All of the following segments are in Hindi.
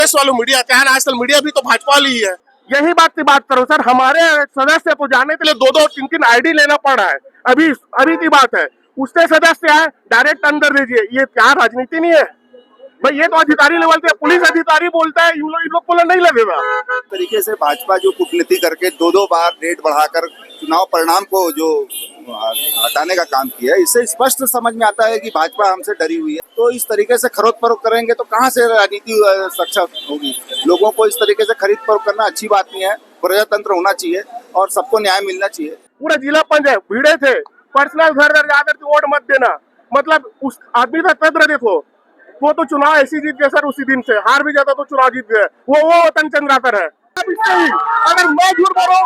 देश वालों मीडिया क्या है ना, आजकल मीडिया भी तो भाजपा वाली ही है। यही बात की बात करो सर, हमारे सदस्य को जाने के लिए दो दो तीन तीन आईडी लेना पड़ रहा है। अभी अभी की बात है, उससे सदस्य है डायरेक्ट अंदर दीजिए। ये क्या राजनीति नहीं है भाई? ये तो अधिकारी लेवल पे पुलिस अधिकारी बोलता है, इन लोग को नहीं लगेगा। तरीके से भाजपा जो कूटनीति करके दो बार रेट बढ़ाकर चुनाव परिणाम को जो हटाने का काम किया है, इससे स्पष्ट समझ में आता है कि भाजपा हमसे डरी हुई है। तो इस तरीके से खरीद फरोख्त करेंगे तो कहाँ से राजनीति सक्षम होगी? लोगों को इस तरीके से खरीद फरोख्त करना अच्छी बात नहीं है। प्रजातंत्र होना चाहिए और सबको न्याय मिलना चाहिए। पूरा जिला पंचायत भीड़े थे, पर्सनल घर घर जाकर के वोट मत देना, मतलब उस आदमी का कद्र देखो। वो तो चुनाव ऐसी जीत गया सर, उसी दिन से हार भी जाता तो चुनाव जीत गया। वो वतन चंद्राकर है। अगर मैं झूठ बोलूं,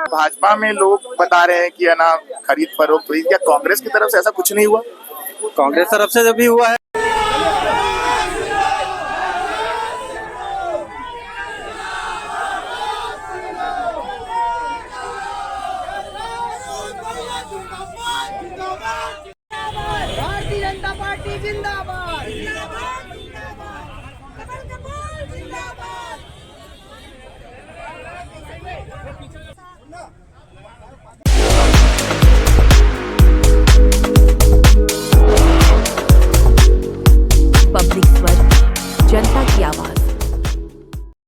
भाजपा में लोग बता रहे हैं कि है ना खरीद फरोख्त हुई, क्या कांग्रेस की तरफ से ऐसा कुछ नहीं हुआ? कांग्रेस तरफ से जब भी हुआ है। भारतीय जनता पार्टी जिंदाबाद जिंदाबाद जिंदाबाद जिंदाबाद। पब्लिक स्वर, जनता की आवाज।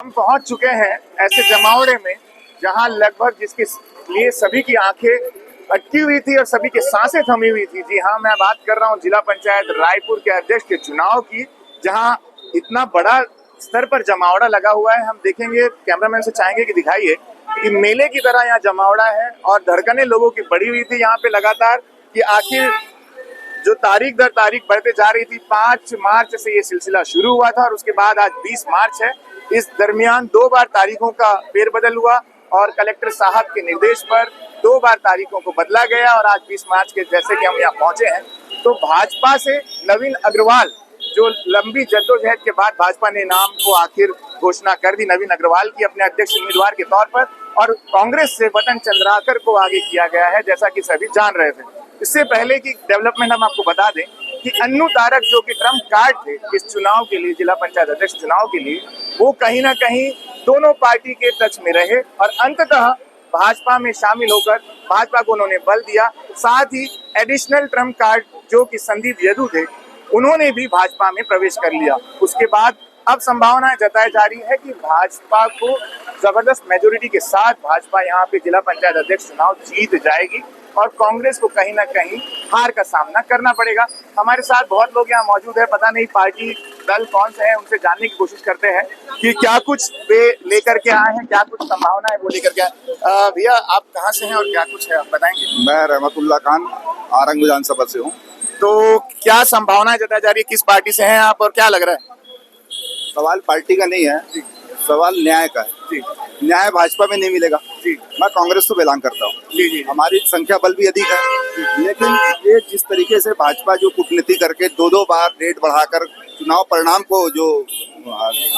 हम पहुंच चुके हैं ऐसे जमावड़े में जहां लगभग जिसके लिए सभी की आंखें अटकी हुई थी और सभी की सांसें थमी हुई थी। जी हाँ, मैं बात कर रहा हूं जिला पंचायत रायपुर के अध्यक्ष के चुनाव की, जहां इतना बड़ा स्तर पर जमावड़ा लगा हुआ है। हम देखेंगे, कैमरामैन से चाहेंगे कि दिखाइए कि मेले की तरह यहाँ जमावड़ा है और धड़कनें लोगों की बढ़ी हुई थी यहाँ पे लगातार, कि आखिर जो तारीख दर तारीख बढ़ते जा रही थी। 5 मार्च से ये सिलसिला शुरू हुआ था और उसके बाद आज 20 मार्च है। इस दरमियान 2 बार तारीखों का फेरबदल हुआ और कलेक्टर साहब के निर्देश पर 2 बार तारीखों को बदला गया और आज 20 मार्च के जैसे कि हम यहाँ पहुंचे हैं, तो भाजपा से नवीन अग्रवाल, जो लंबी जद्दोजहद के बाद भाजपा ने नाम को आखिर घोषणा कर दी नवीन अग्रवाल की अपने अध्यक्ष उम्मीदवार के तौर पर, और कांग्रेस से वतन चंद्राकर को आगे किया गया है, जैसा कि सभी जान रहे थे। इससे पहले की डेवलपमेंट हम आपको बता दें कि अन्नू तारक, जो कि ट्रम्प कार्ड थे इस चुनाव के लिए, जिला पंचायत अध्यक्ष चुनाव के लिए, वो कहीं ना कहीं दोनों पार्टी के टच में रहे और अंततः भाजपा में शामिल होकर भाजपा को उन्होंने बल दिया। साथ ही एडिशनल ट्रम्प कार्ड जो कि संदीप यदु थे, उन्होंने भी भाजपा में प्रवेश कर लिया। उसके बाद अब संभावना जताई जा रही है कि भाजपा को जबरदस्त मेजोरिटी के साथ भाजपा यहाँ पे जिला पंचायत अध्यक्ष चुनाव जीत जाएगी और कांग्रेस को कहीं ना कहीं हार का सामना करना पड़ेगा। हमारे साथ बहुत लोग यहाँ मौजूद है, पता नहीं पार्टी दल कौन से हैं, उनसे जानने की कोशिश करते हैं कि क्या कुछ वे लेकर के आए हैं, क्या कुछ संभावना है वो लेकर के आए। भैया, आप कहाँ से हैं और क्या कुछ है, आप बताएंगे? मैं रहमतुल्लाह खान आरंग विधानसभा से हूँ। तो क्या संभावना जताई जा रही है, किस पार्टी से हैं आप और क्या लग रहा है? सवाल पार्टी का नहीं है, सवाल न्याय का है। न्याय भाजपा में नहीं मिलेगा। मैं कांग्रेस से बिलोंग करता हूँ। हमारी संख्या बल भी अधिक है, लेकिन ये जिस तरीके से भाजपा जो कूटनीति करके 2 बार रेट बढ़ाकर चुनाव परिणाम को जो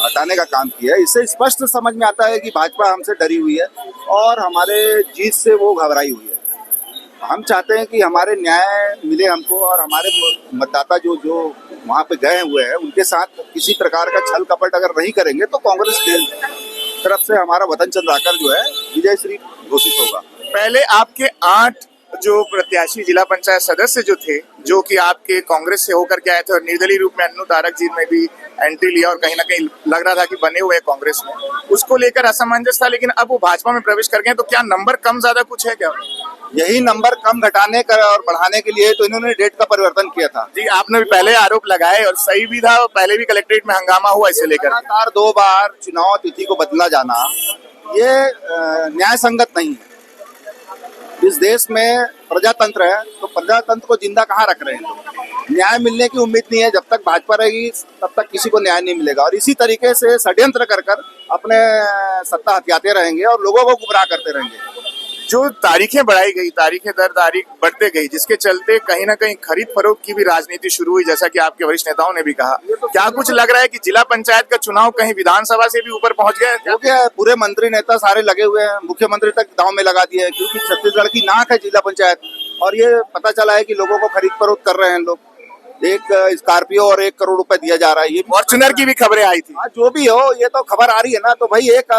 हटाने का काम किया है, इससे स्पष्ट समझ में आता है कि भाजपा हमसे डरी हुई है और हमारे जीत से वो घबराई हुई है। हम चाहते हैं कि हमारे न्याय मिले हमको और हमारे मतदाता जो वहाँ पे गए हुए हैं उनके साथ किसी प्रकार का छल कपट अगर नहीं करेंगे तो कांग्रेस की तरफ से हमारा वतन चंद्राकर जो है विजय श्री घोषित होगा। पहले आपके 8 जो प्रत्याशी जिला पंचायत सदस्य जो थे, जो कि आपके कांग्रेस से होकर के आए थे और निर्दलीय रूप में अन्नू तारक जी ने भी एंट्री लिया और कहीं ना कहीं लग रहा था कि बने हुए कांग्रेस में, उसको लेकर असमंजस था, लेकिन अब वो भाजपा में प्रवेश कर गए, तो क्या नंबर कम ज्यादा कुछ है क्या? यही नंबर कम घटाने का और बढ़ाने के लिए तो इन्होंने डेट का परिवर्तन किया था। जी, आपने भी पहले आरोप लगाए और सही भी था, पहले भी कलेक्ट्रेट में हंगामा हुआ इसे लेकर। लगातार 2 बार चुनाव तिथि को बदला जाना ये न्याय संगत नहीं है। इस देश में प्रजातंत्र है, तो प्रजातंत्र को जिंदा कहाँ रख रहे हैं लोग? न्याय मिलने की उम्मीद नहीं है। जब तक भाजपा रहेगी तब तक किसी को न्याय नहीं मिलेगा और इसी तरीके से षड्यंत्र कर अपने सत्ता हथियाते रहेंगे और लोगों को गुमराह करते रहेंगे। जो तारीखें बढ़ाई गई, तारीखें दर तारीख बढ़ते गई, जिसके चलते कहीं ना कहीं खरीद फरोख्त की भी राजनीति शुरू हुई, जैसा कि आपके वरिष्ठ नेताओं ने भी कहा। क्या कुछ लग रहा है कि जिला पंचायत का चुनाव कहीं विधानसभा से भी ऊपर पहुंच गया है? क्योंकि पूरे मंत्री नेता सारे लगे हुए हैं, मुख्यमंत्री तक दांव में लगा दिए हैं, क्योंकि छत्तीसगढ़ की नाक है जिला पंचायत और ये पता चला है कि लोगों को खरीद फरोख्त कर रहे हैं लोग। एक स्कॉर्पियो और 1 करोड़ रुपए दिया जा रहा है। ये फॉर्चुनर की भी खबरें आई थी। हाँ, जो भी हो, ये तो खबर आ रही है ना। तो भाई एक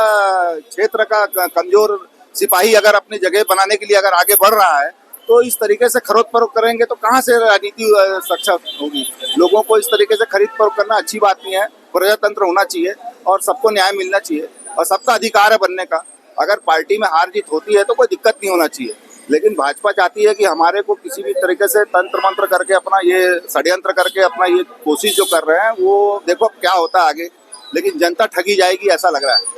क्षेत्र का कमजोर सिपाही अगर अपनी जगह बनाने के लिए अगर आगे बढ़ रहा है, तो इस तरीके से खरीद फरोख्त करेंगे तो कहाँ से राजनीति सक्षम होगी। लोगों को इस तरीके से खरीद फरोख्त करना अच्छी बात नहीं है। प्रजातंत्र होना चाहिए और सबको न्याय मिलना चाहिए और सबका अधिकार है बनने का। अगर पार्टी में हार जीत होती है तो कोई दिक्कत नहीं होना चाहिए, लेकिन भाजपा चाहती है कि हमारे को किसी भी तरीके से तंत्र मंत्र करके अपना ये षड्यंत्र करके अपना ये कोशिश जो कर रहे हैं, वो देखो क्या होता है आगे। लेकिन जनता ठगी जाएगी ऐसा लग रहा है।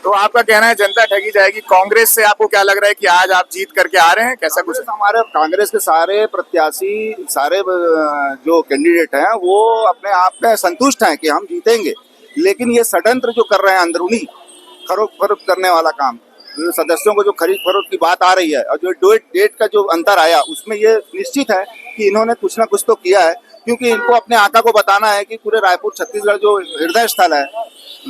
तो आपका कहना है जनता ठगी जाएगी। कांग्रेस से आपको क्या लग रहा है कि आज आप जीत करके आ रहे हैं, कैसा कुछ? हमारे कांग्रेस के सारे प्रत्याशी, सारे जो कैंडिडेट हैं, वो अपने आप में संतुष्ट हैं कि हम जीतेंगे। लेकिन ये षड्यंत्र जो कर रहे हैं अंदरूनी खरीद फरोख्त करने वाला काम, सदस्यों को जो खरीद फरोख्त की बात आ रही है और जो डेट का जो अंतर आया, उसमें ये निश्चित है कि इन्होंने कुछ ना कुछ तो किया है। क्योंकि इनको अपने आका को बताना है कि पूरे रायपुर छत्तीसगढ़ जो हृदय स्थल है,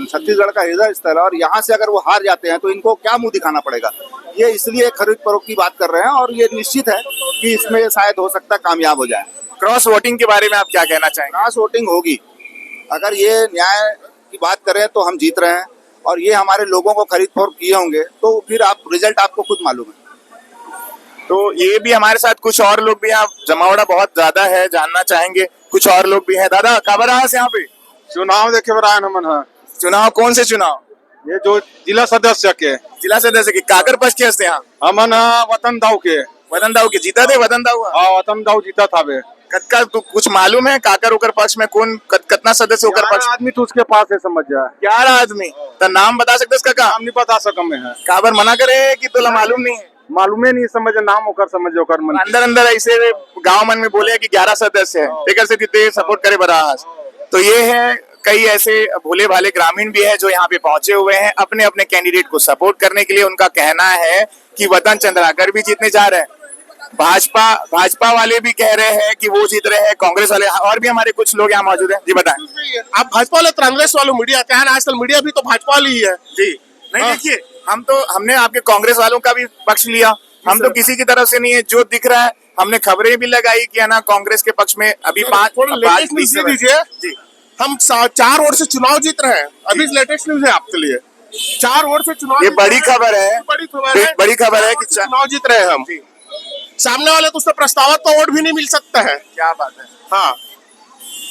छत्तीसगढ़ का हृदय स्थल है, और यहाँ से अगर वो हार जाते हैं तो इनको क्या मुंह दिखाना पड़ेगा। ये इसलिए खरीद फरोख्त की बात कर रहे हैं और ये निश्चित है कि इसमें शायद हो सकता है कामयाब हो जाए। क्रॉस वोटिंग के बारे में आप क्या कहना चाहेंगे? क्रॉस वोटिंग होगी। अगर ये न्याय की बात करें तो हम जीत रहे हैं, और ये हमारे लोगों को खरीद फरोख्त किए होंगे तो फिर आप रिजल्ट आपको खुद मालूम है। तो ये भी हमारे साथ कुछ और लोग भी हैं। जमावड़ा बहुत ज्यादा है, जानना चाहेंगे। कुछ और लोग भी हैं। दादा कब रहा है यहाँ पे चुनाव देखे बरान हमन है। चुनाव? कौन से चुनाव? ये जो जिला सदस्य के जिला सदस्य के काकर पक्ष के हस्ते यहाँ हमन वतन दाव के। वतन दाऊ के जीता थे? वतन दाऊ हाँ, वतन दाव जीता था बे। कतका कुछ मालूम है काकर ओकर पक्ष में कौन कितना सदस्य ओकर पक्ष? आदमी तो उसके पास है, समझ जा। 11 आदमी। तो नाम बता सकते इसका? नाम नहीं बता सकम है। काबर मना करे कि तुला मालूम नहीं है? मालूमे नहीं, समझ नाम होकर समझ होकर मन अंदर अंदर ऐसे गांव मन में बोले कि 11 सदस्य है, तेकर से जीते सपोर्ट करे बरास। तो ये है, कई ऐसे भोले भाले ग्रामीण भी है जो यहाँ पे पहुंचे हुए हैं अपने अपने कैंडिडेट को सपोर्ट करने के लिए। उनका कहना है कि वतन चंद्राकर भी जीतने जा रहे हैं, भाजपा वाले भी कह रहे हैं कि वो जीत रहे हैं, कांग्रेस वाले, और भी हमारे कुछ लोग यहाँ मौजूद हैं। जी बताएं। आप भाजपा वाले कांग्रेस वालों मीडिया क्या है, आजकल मीडिया भी तो भाजपा वाली ही है जी। नहीं देखिए, हमने आपके कांग्रेस वालों का भी पक्ष लिया। हम तो किसी की तरफ से नहीं है, जो दिख रहा है हमने खबरें भी लगाई कि है ना कांग्रेस के पक्ष में अभी 5 दीजिए जी। हम 4 वोट से चुनाव जीत रहे हैं। अभी लेटेस्ट न्यूज है आपके लिए। 4 वोट से चुनाव, ये बड़ी खबर है, बड़ी खबर है कि चुनाव जीत रहे हैं हम। सामने वाले को उससे प्रस्तावक का वोट भी नहीं मिल सकता है। क्या बात है। हाँ,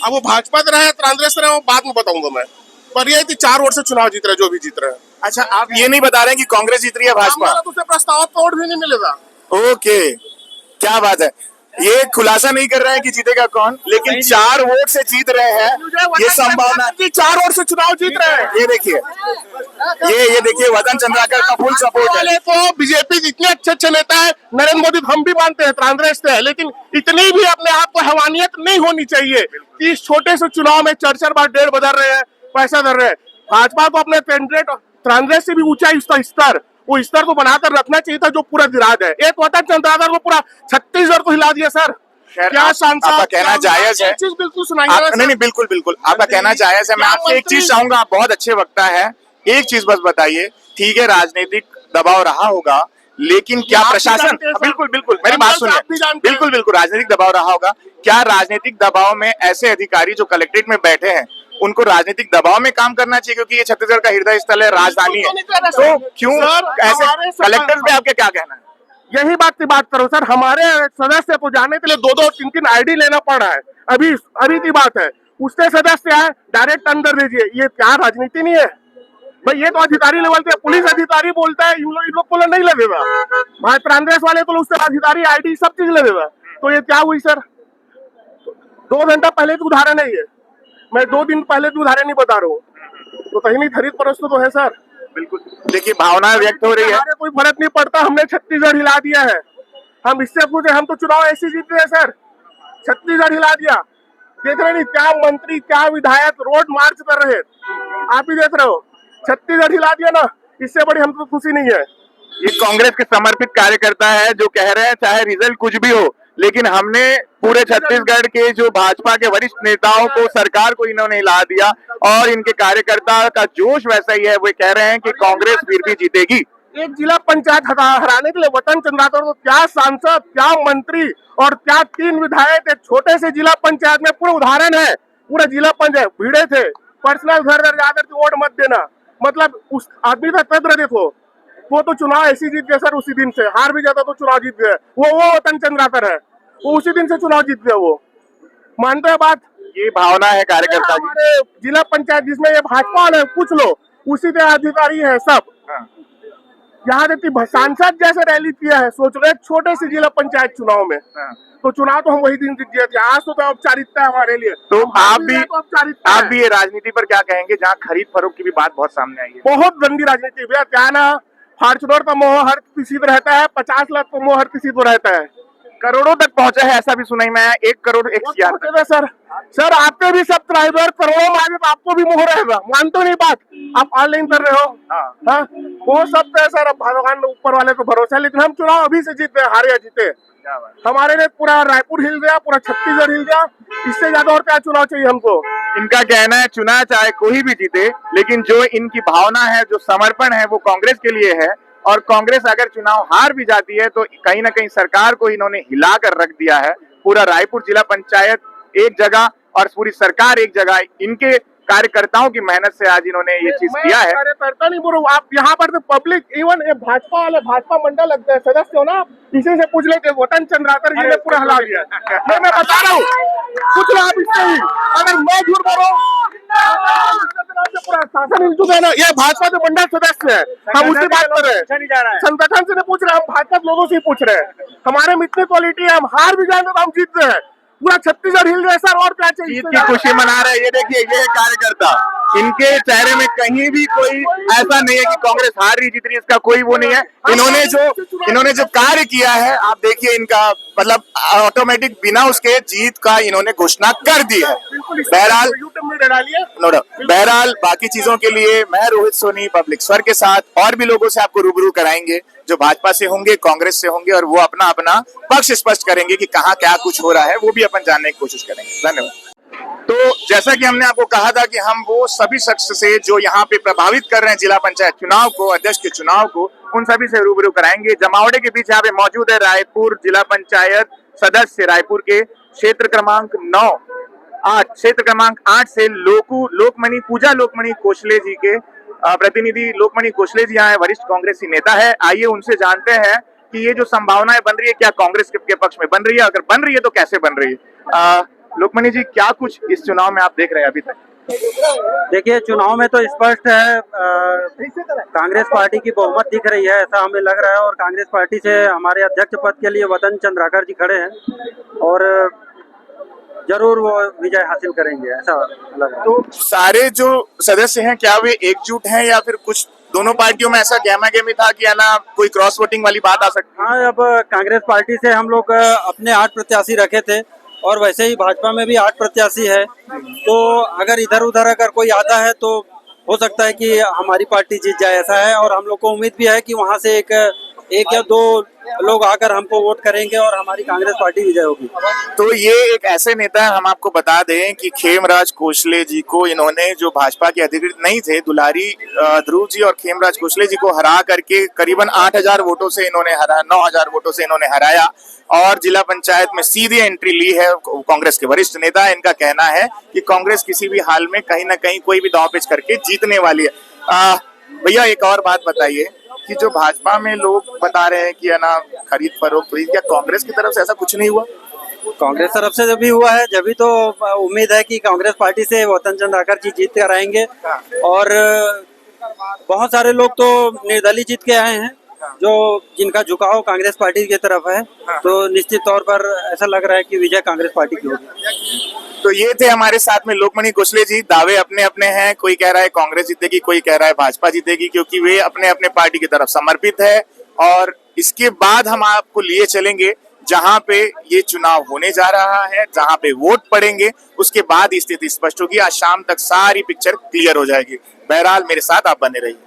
अब वो भाजपा रहे कांग्रेस रहे, वो बाद में बताऊंगा मैं। पर ये 4 वोट से चुनाव जीत रहे हैं, जो भी जीत रहे हैं। अच्छा, आप ये नहीं बता रहे हैं कि कांग्रेस जीत रही है भाजपा? उससे प्रस्तावक का वोट भी नहीं मिलेगा। ओके, क्या बात है। ये खुलासा नहीं कर रहे हैं कि जीतेगा कौन, लेकिन 4 वोट से जीत रहे हैं, ये संभावना। 4 वोट से चुनाव जीत रहे हैं। ये देखिए, ये देखिए, वतन चंद्राकर का फुल सपोर्ट है। तो बीजेपी जितने अच्छे नेता है, नरेंद्र मोदी हम भी मानते हैं, कांग्रेस से है, लेकिन इतनी भी अपने आप को हैवानियत नहीं होनी चाहिए कि इस छोटे से चुनाव में 4 बार डेढ़ बदल रहे हैं, पैसा दे रहे हैं। भाजपा को अपने कैंडिडेट कांग्रेस से भी ऊंचा स्तर, वो स्तर को बनाकर रखना चाहिए था जो पूरा गिराद है। एक वतन चंद्राकर को पूरा छत्तीसगढ़ को हिला दिया सर। क्या सांसद, आपका कहना जायज है। चीज बिल्कुल सुनाइए। नहीं, बिल्कुल आपका कहना जायज है। मैं आपसे एक चीज चाहूंगा, आप बहुत अच्छे वक्ता है, एक चीज बस बताइए। ठीक है, राजनीतिक दबाव रहा होगा, लेकिन क्या प्रशासन, बिल्कुल मेरी बात सुनिए, बिल्कुल राजनीतिक दबाव रहा होगा। क्या राजनीतिक दबाव में ऐसे अधिकारी जो कलेक्ट्रेट में बैठे हैं, उनको राजनीतिक दबाव में काम करना चाहिए? क्योंकि ये छत्तीसगढ़ का हृदय स्थल है, राजधानी है, तो क्यों ऐसे कलेक्टर पे आपके क्या कहना है? यही बात की बात करो सर। हमारे सदस्य को जाने के लिए 2-2 3-3 आईडी लेना पड़ रहा है। अभी की बात है, उससे सदस्य है डायरेक्ट अंदर दीजिए। ये क्या राजनीति नहीं है भाई? ये तो अधिकारी लेवल के पुलिस अधिकारी बोलता है, इन लोग को नहीं लगेगा भाई। कांग्रेस वाले को उससे अधिकारी आईडी सब चीज लगेगा। तो ये क्या हुई सर? 2 घंटा पहले की उदाहरण है ये, मैं 2 दिन पहले की उदाहरण नहीं बता रहा हूँ। तो कहीं नहीं खरीद फरोख्त तो है सर। बिल्कुल, देखिए भावना व्यक्त हो रही है। कोई फर्क नहीं पड़ता, हमने छत्तीसगढ़ हिला दिया है। हम इससे पूछे, हम तो चुनाव ऐसे जीते हैं सर, छत्तीसगढ़ हिला दिया। देख रहे नहीं, क्या मंत्री क्या विधायक रोड मार्च कर रहे हैं, आप ही देख रहे हो। छत्तीसगढ़ हिला दिया ना, इससे बड़ी हमको खुशी नहीं है। ये कांग्रेस के समर्पित कार्यकर्ता है जो कह रहे हैं चाहे रिजल्ट कुछ भी हो, लेकिन हमने पूरे छत्तीसगढ़ के जो भाजपा के वरिष्ठ नेताओं को, सरकार को इन्होंने हिला दिया, और इनके कार्यकर्ता का जोश वैसा ही है। वो कह रहे हैं कि कांग्रेस फिर भी जीतेगी। एक जिला पंचायत हराने के लिए वतन चंद राठौर को क्या सांसद, क्या मंत्री और क्या 3 विधायक एक छोटे से जिला पंचायत में पूरा उदाहरण है। पूरा जिला पंचायत भिड़े थे, पर्सनल घर घर जाकर के वोट मत देना, मतलब उस आदमी का कद्र देखो। वो तो चुनाव ऐसी जीत गया सर, उसी दिन से हार भी जाता तो चुनाव जीत गया। वो वतन चंद राठौर है, वो उसी दिन से चुनाव जीत गया। वो मानते हैं बात? ये भावना है कार्यकर्ता की। हमारे जिला पंचायत जिसमें ये भाजपा वाले पूछ लो, उसी के अधिकारी है सब। यहाँ तक सांसद जैसे रैली किया है, सोच रहे छोटे से जिला पंचायत चुनाव में। तो चुनाव तो हम वही दिन जीत गए थे। आज तो औपचारिकता है हमारे लिए। तो आप भी है। ये राजनीति पर क्या कहेंगे, जहाँ खरीद फरोख्त की भी बात बहुत सामने आई है? बहुत गंदी राजनीति भैया। क्या ना, फॉर्चुनर का मोह हर किसी को रहता है, 50 लाख का मोह हर किसी को रहता है। करोड़ों तक पहुंचा है ऐसा भी सुना ही मैं, 1 करोड़ 1 CR। सर आपके भी सब्सक्राइबर करोड़ों मांगे तो आपको भी मोह रहेगा, मानते नहीं बात? आप ऑनलाइन कर रहे हो। हाँ, वो सब तो है सर, अब भगवान ऊपर वाले को भरोसा है। लेकिन हम चुनाव अभी से जीते, हारे या जीते, हमारे लिए पूरा रायपुर हिल गया, पूरा छत्तीसगढ़ हिल गया। इससे ज्यादा और क्या चुनाव चाहिए हमको? इनका कहना है चुनाव चाहे कोई भी जीते, लेकिन जो इनकी भावना है, जो समर्पण है, वो कांग्रेस के लिए है। और कांग्रेस अगर चुनाव हार भी जाती है तो कहीं ना कहीं सरकार को इन्होंने हिलाकर रख दिया है। पूरा रायपुर जिला पंचायत एक जगह और पूरी सरकार एक जगह, इनके कार्यकर्ताओं की मेहनत से आज इन्होंने ये चीज किया है। कार्यकर्ता नहीं बोलो आप, यहाँ पर तो पब्लिक, इवन ये भाजपा वाले, भाजपा मंडल लगते हैं सदस्य हो ना, इसी से पूछ लेते। वतन चंद राठौर जी ने पूरा हिला दिया। मैं बता रहा हूँ, पूछ लो आप इससे ही। अगर मैं झूठ बोल रहा हूँ, पूरा शासन हिल चुका है ना। ये भाजपा के मंडल सदस्य है, हम उसकी बात कर रहे हैं। संगठन से नहीं पूछ रहे, हम भाजपा के लोगों से ही पूछ रहे हैं। हमारे में इतनी क्वालिटी है, हम हार भी जाएंगे तो हम जीत रहे हैं। पूरा छत्तीसगढ़ हिल गया सर, और क्या चाहिए? जीत की खुशी मना रहे हैं। ये देखिए, ये कार्यकर्ता, इनके चेहरे में कहीं भी कोई ऐसा नहीं है कि कांग्रेस हार रही जीत रही, इसका कोई वो नहीं है। इन्होंने जो कार्य किया है, आप देखिए इनका, मतलब ऑटोमेटिक बिना उसके जीत का इन्होंने घोषणा कर दी है। बहरहाल बाकी चीजों के लिए मैं रोहित सोनी पब्लिक स्वर के साथ और भी लोगों से आपको रूबरू कराएंगे, जो भाजपा से होंगे, कांग्रेस से होंगे, और वो अपना अपना पक्ष स्पष्ट करेंगे कि कहाँ क्या कुछ हो रहा है, वो भी अपन जानने की कोशिश करेंगे। धन्यवाद। तो जैसा कि हमने आपको कहा था कि हम वो सभी शख्स से जो यहाँ पे प्रभावित कर रहे हैं जिला पंचायत चुनाव को, अध्यक्ष के चुनाव को, उन सभी से रूबरू कराएंगे। जमावड़े के बीच यहाँ पे मौजूद है रायपुर जिला पंचायत सदस्य, रायपुर के क्षेत्र क्रमांक 8 से लोकमणि पूजा लोकमणि कौशले जी के प्रतिनिधि लोकमणि कौशले जी यहाँ वरिष्ठ कांग्रेसी नेता है। आइए उनसे जानते हैं कि ये जो संभावनाएं बन रही है, क्या कांग्रेस के पक्ष में बन रही है? अगर बन रही है तो कैसे बन रही है? लोकमणि जी, क्या कुछ इस चुनाव में आप देख रहे हैं अभी तक? देखिए, चुनाव में तो स्पष्ट है, कांग्रेस पार्टी की बहुमत दिख रही है, ऐसा हमें लग रहा है। और कांग्रेस पार्टी से हमारे अध्यक्ष पद के लिए वतन चंद राठौर जी खड़े हैं और जरूर वो विजय हासिल करेंगे, ऐसा लग रहा है। तो सारे जो सदस्य हैं, क्या वे एकजुट हैं या फिर कुछ दोनों पार्टियों में ऐसा गहमा-गहमी था कि ना कोई क्रॉस वोटिंग वाली बात आ सकती है? हाँ, अब कांग्रेस पार्टी से हम लोग अपने 8 प्रत्याशी रखे थे और वैसे ही भाजपा में भी 8 प्रत्याशी है। तो अगर इधर उधर अगर कोई आता है तो हो सकता है कि हमारी पार्टी जीत जाए, ऐसा है। और हम लोग को उम्मीद भी है कि वहाँ से एक या 2 लोग आकर हमको वोट करेंगे और हमारी कांग्रेस पार्टी विजय होगी। तो ये एक ऐसे नेता है, हम आपको बता दें कि खेमराज कौशले जी को इन्होंने, जो भाजपा के अधिकृत नहीं थे, दुलारी ध्रुव जी और खेमराज कौशले जी को हरा करके करीबन 8,000 वोटों से इन्होंने हराया, 9,000 वोटों से इन्होंने हराया और जिला पंचायत में सीधी एंट्री ली है। कांग्रेस के वरिष्ठ नेता है, इनका कहना है कि कांग्रेस किसी भी हाल में कहीं ना कहीं कोई भी दांव पेच करके जीतने वाली है। भैया, एक और बात बताइए कि जो भाजपा में लोग बता रहे हैं कि है ना खरीद फरोख्त हुई, क्या कांग्रेस की तरफ से ऐसा कुछ नहीं हुआ? कांग्रेस तरफ से जब भी हुआ है, जब भी तो उम्मीद है कि कांग्रेस पार्टी से वतन चंद राठौर जी जीत कर आएंगे। और बहुत सारे लोग तो निर्दलीय जीत के आए हैं, जो जिनका झुकाव कांग्रेस पार्टी की तरफ है। तो निश्चित तौर पर ऐसा लग रहा है कि विजय कांग्रेस पार्टी की होगी। तो ये थे हमारे साथ में लोकमणि कौशले जी। दावे अपने अपने हैं, कोई कह रहा है कांग्रेस जीतेगी, कोई कह रहा है भाजपा जीतेगी, क्योंकि वे अपने अपने पार्टी की तरफ समर्पित है। और इसके बाद हम आपको लिए चलेंगे जहां पे ये चुनाव होने जा रहा है, जहां पे वोट पड़ेंगे, उसके बाद स्थिति स्पष्ट होगी। आज शाम तक सारी पिक्चर क्लियर हो जाएगी। बहरहाल मेरे साथ आप बने रहिए।